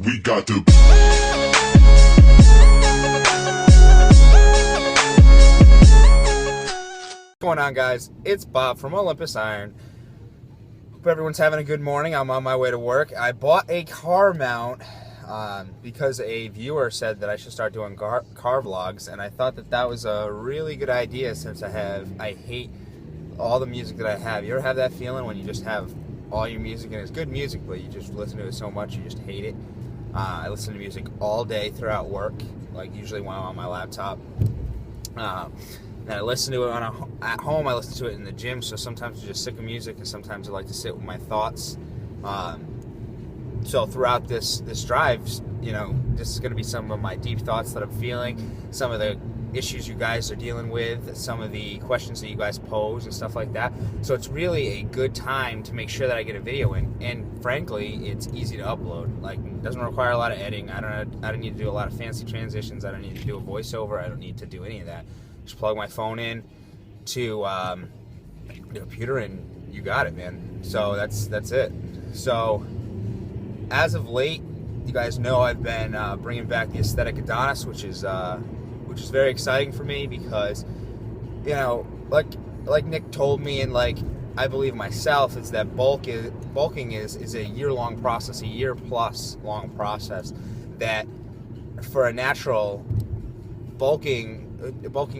We got to. What's going on, guys? It's Bob from Olympusiron. Hope everyone's having a good morning. I'm on my way to work. I bought a car mount because a viewer said that I should start doing car vlogs, and I thought that that was a really good idea since I hate all the music that I have. You ever have that feeling when you just have all your music, and it's good music, but you just listen to it so much you just hate it? I listen to music all day throughout work, like usually when I'm on my laptop. And I listen to it at home. I listen to it in the gym, so sometimes I'm just sick of music, and sometimes I like to sit with my thoughts. So throughout this drive, you know, this is going to be some of my deep thoughts that I'm feeling, some of the issues you guys are dealing with, some of the questions that you guys pose and stuff like that. So it's really a good time to make sure that I get a video in, and frankly, it's easy to upload. Like, it doesn't require a lot of editing. I don't need to do a lot of fancy transitions. I don't need to do a voiceover. I don't need to do any of that. Just plug my phone in to the computer, and you got it, man. So that's it. So as of late, you guys know I've been bringing back the aesthetic Adonis, which is very exciting for me because, you know, like Nick told me, and like I believe myself, is that bulking is a year-long process, a year-plus long process. That for a natural, bulking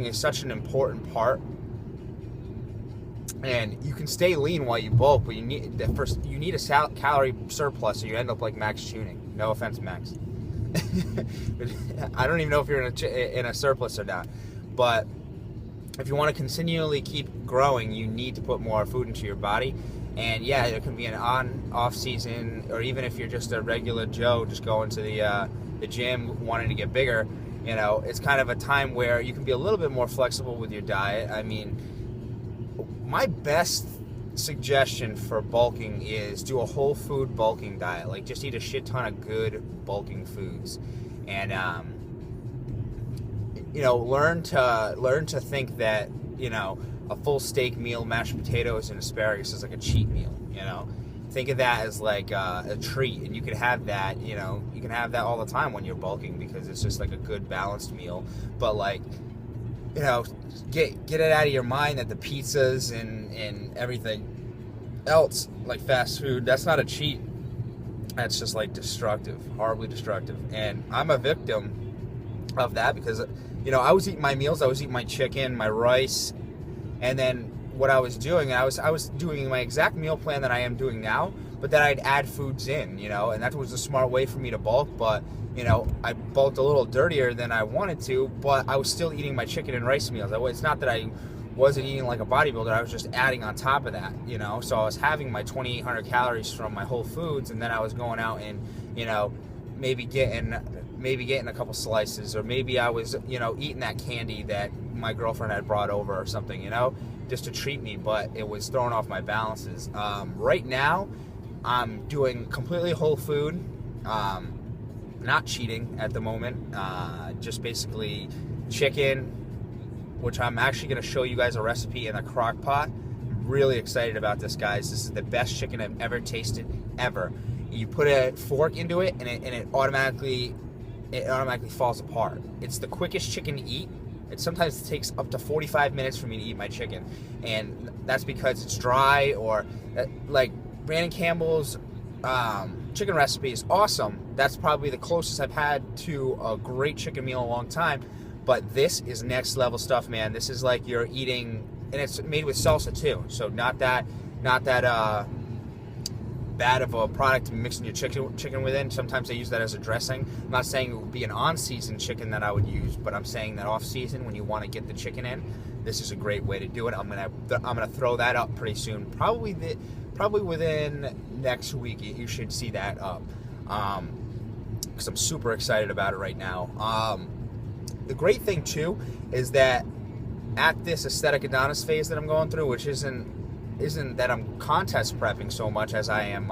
is such an important part. And you can stay lean while you bulk, but you need a calorie surplus, or you end up like Max tuning. No offense, Max. I don't even know if you're in a surplus or not. But if you want to continually keep growing, you need to put more food into your body. And yeah, there can be an on-off season, or even if you're just a regular Joe, just going to the gym, wanting to get bigger. You know, it's kind of a time where you can be a little bit more flexible with your diet. I mean, my best suggestion for bulking is do a whole food bulking diet. Like, just eat a shit ton of good bulking foods, and you know, learn to think that, you know, a full steak meal, mashed potatoes and asparagus is like a cheat meal. You know, think of that as like a treat, and you can have that. You know, you can have that all the time when you're bulking because it's just like a good balanced meal. But like, you know, get it out of your mind that the pizzas and everything else, like fast food, that's not a cheat. That's just like destructive, horribly destructive. And I'm a victim of that because, you know, I was eating my meals, I was eating my chicken, my rice, and then what I was doing, I was doing my exact meal plan that I am doing now, but then I'd add foods in, you know, and that was a smart way for me to bulk. But, you know, I bulked a little dirtier than I wanted to, but I was still eating my chicken and rice meals. It's not that I wasn't eating like a bodybuilder, I was just adding on top of that, you know. So I was having my 2,800 calories from my Whole Foods, and then I was going out and, you know, maybe getting a couple slices, or maybe I was, you know, eating that candy that my girlfriend had brought over or something, you know, just to treat me, but it was throwing off my balances. Right now, I'm doing completely whole food, not cheating at the moment, just basically chicken, which I'm actually going to show you guys a recipe in a crock pot. I'm really excited about this, guys. This is the best chicken I've ever tasted, ever. You put a fork into it, and it automatically falls apart. It's the quickest chicken to eat. It sometimes takes up to 45 minutes for me to eat my chicken, and that's because it's dry, or like Brandon Campbell's chicken recipe is awesome. That's probably the closest I've had to a great chicken meal in a long time. But this is next level stuff, man. This is like you're eating, and it's made with salsa too. So not that bad of a product to be mixing your chicken within. Sometimes they use that as a dressing. I'm not saying it would be an on-season chicken that I would use, but I'm saying that off-season, when you want to get the chicken in, this is a great way to do it. I'm gonna throw that up pretty soon. Probably within next week, you should see that up. Because I'm super excited about it right now. The great thing too is that at this aesthetic Adonis phase that I'm going through, which isn't that I'm contest prepping so much as I am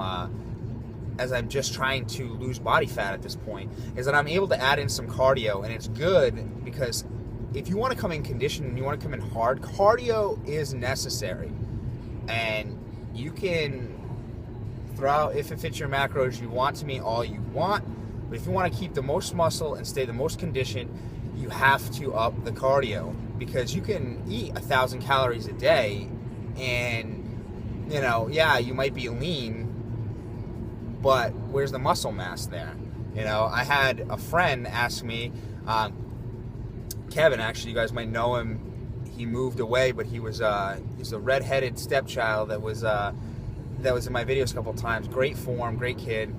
as I'm just trying to lose body fat at this point, is that I'm able to add in some cardio. And it's good because if you want to come in condition and you want to come in hard, cardio is necessary. And you can throw out, if it fits your macros, you want to meet all you want, But if you want to keep the most muscle and stay the most conditioned, you have to up the cardio, because you can eat 1,000 calories a day and, you know, yeah, you might be lean, but where's the muscle mass there? You know, I had a friend ask me, Kevin, actually, you guys might know him. He moved away, but he's a redheaded stepchild that was in my videos a couple times. Great form, great kid.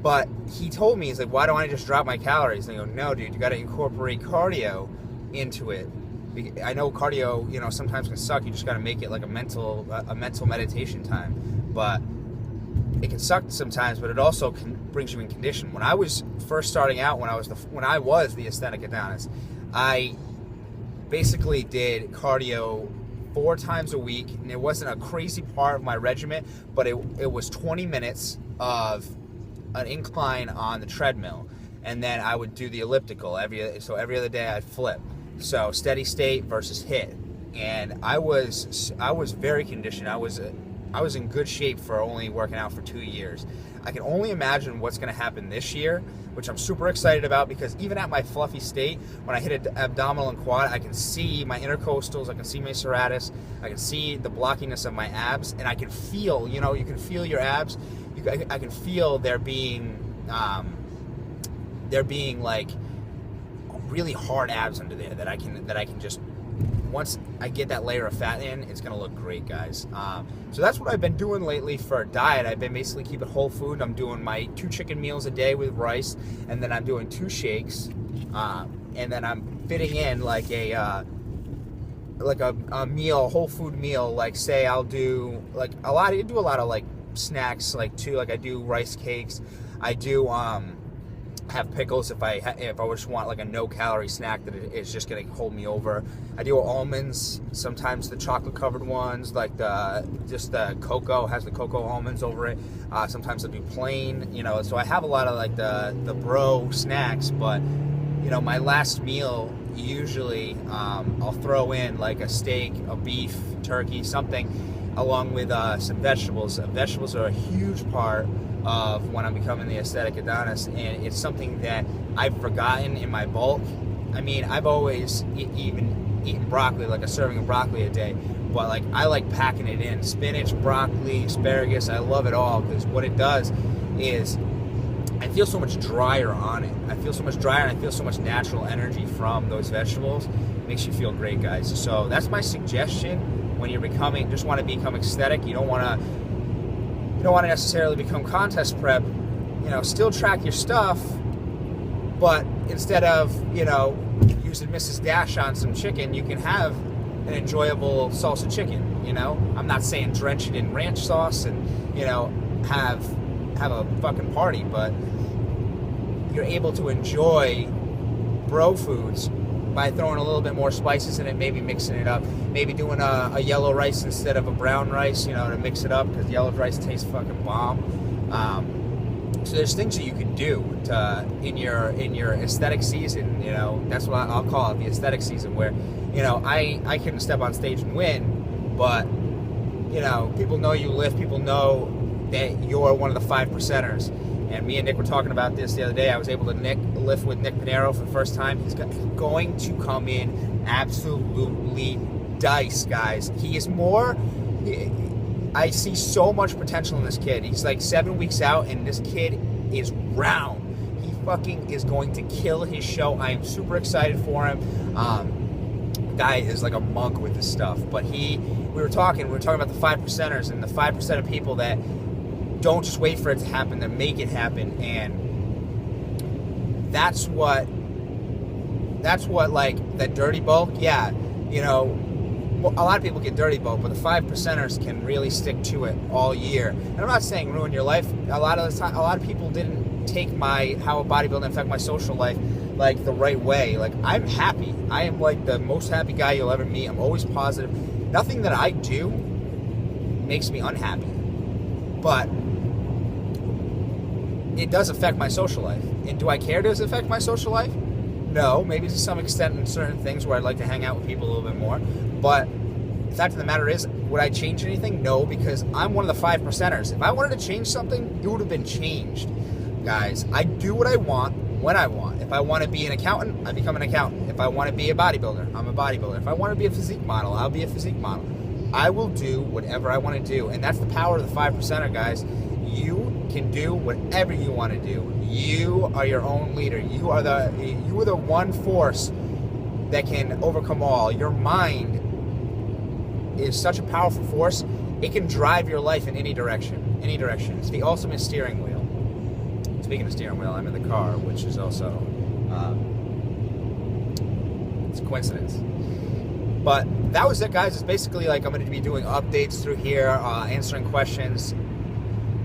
But he told me, he's like, why don't I just drop my calories? And I go, no, dude, you got to incorporate cardio into it. I know cardio, you know, sometimes can suck. You just got to make it like a mental meditation time. But it can suck sometimes, but it also brings you in condition. When I was first starting out, when I was the aesthetic Adonis, I basically did cardio 4 times a week, and it wasn't a crazy part of my regimen, but it was 20 minutes of an incline on the treadmill, and then I would do the elliptical every other day. I'd flip, so steady state versus HIIT, and I was very conditioned. I was in good shape for only working out for 2 years. I can only imagine what's going to happen this year, which I'm super excited about, because even at my fluffy state, when I hit an abdominal and quad, I can see my intercostals, I can see my serratus, I can see the blockiness of my abs, and I can feel, you know, you can feel your abs. I can feel there being like really hard abs under there that I can just, once I get that layer of fat in, it's gonna look great, guys. So that's what I've been doing lately for a diet. I've been basically keeping whole food. I'm doing my 2 chicken meals a day with rice, and then I'm doing 2 shakes, and then I'm fitting in like a meal, whole food meal. Like, say I'll do like a lot of like snacks, like I do rice cakes. I do have pickles if I just want like a no calorie snack that is just gonna hold me over. I do almonds, sometimes the chocolate covered ones, like the cocoa has the cocoa almonds over it. Sometimes I do plain, you know. So I have a lot of like the bro snacks, but you know, my last meal usually I'll throw in like a steak, a beef, turkey, something, along with some vegetables. Vegetables are a huge part of when I'm becoming the aesthetic Adonis, and it's something that I've forgotten in my bulk. I mean, I've always even eaten broccoli, like a serving of broccoli a day, but like I like packing it in. Spinach, broccoli, asparagus, I love it all, because what it does is I feel so much drier on it. I feel so much drier, and I feel so much natural energy from those vegetables. It makes you feel great, guys. So that's my suggestion. When you're just want to become aesthetic, you don't want to necessarily become contest prep. You know, still track your stuff, but instead of, you know, using Mrs. Dash on some chicken, you can have an enjoyable salsa chicken. You know, I'm not saying drench it in ranch sauce and, you know, have a fucking party, but you're able to enjoy bro foods by throwing a little bit more spices in it, maybe mixing it up, maybe doing a yellow rice instead of a brown rice, you know, to mix it up, because yellow rice tastes fucking bomb. So there's things that you can do in your aesthetic season. You know, that's what I'll call it, the aesthetic season, where, you know, I couldn't step on stage and win, but, you know, people know you lift, people know that you're one of the 5%ers. And me and Nick were talking about this the other day. I was able to lift with Nick Pinero for the first time. He's going to come in absolutely dice, guys. He is more... I see so much potential in this kid. He's like 7 weeks out, and this kid is round. He fucking is going to kill his show. I am super excited for him. Guy is like a monk with this stuff. But we were talking about the 5%ers and the 5% of people that don't just wait for it to happen, to make it happen. And that's what like that dirty bulk, yeah, you know, a lot of people get dirty bulk, but the 5%ers can really stick to it all year. And I'm not saying ruin your life. A lot of the time, a lot of people didn't take how bodybuilding affect my social life like the right way. Like, I'm happy. I am like the most happy guy you'll ever meet. I'm always positive. Nothing that I do makes me unhappy, but it does affect my social life. And do I care does it affect my social life? No, maybe to some extent in certain things where I'd like to hang out with people a little bit more. But the fact of the matter is, would I change anything? No, because I'm one of the 5%ers. If I wanted to change something, it would have been changed. guys, I do what I want when I want. If I want to be an accountant, I become an accountant. If I want to be a bodybuilder, I'm a bodybuilder. If I want to be a physique model, I'll be a physique model. I will do whatever I want to do. And that's the power of the 5%er, guys. You can do whatever you want to do. You are your own leader. You are the one force that can overcome all. Your mind is such a powerful force. It can drive your life in any direction. Any direction. It's the ultimate steering wheel. Speaking of steering wheel, I'm in the car, which is also it's a coincidence. But that was it, guys. It's basically like I'm going to be doing updates through here, answering questions.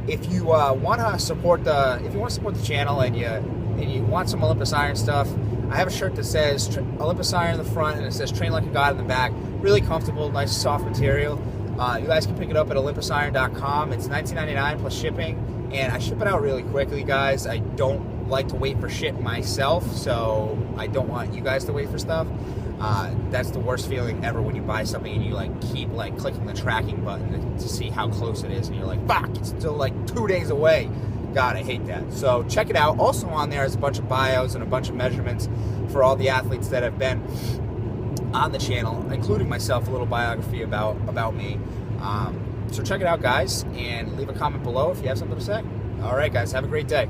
If you want to support the channel and you want some Olympusiron stuff, I have a shirt that says Olympusiron in the front and it says Train Like a God in the back. Really comfortable, nice soft material. You guys can pick it up at Olympusiron.com. It's $19.99 plus shipping. And I ship it out really quickly, guys. I don't like to wait for shit myself, so I don't want you guys to wait for stuff. That's the worst feeling ever when you buy something and you keep clicking the tracking button to see how close it is, and you're like, fuck, it's still 2 days away. God, I hate that. So check it out. Also on there is a bunch of bios and a bunch of measurements for all the athletes that have been on the channel, including myself, a little biography about me. So check it out, guys, and leave a comment below if you have something to say. All right, guys, have a great day.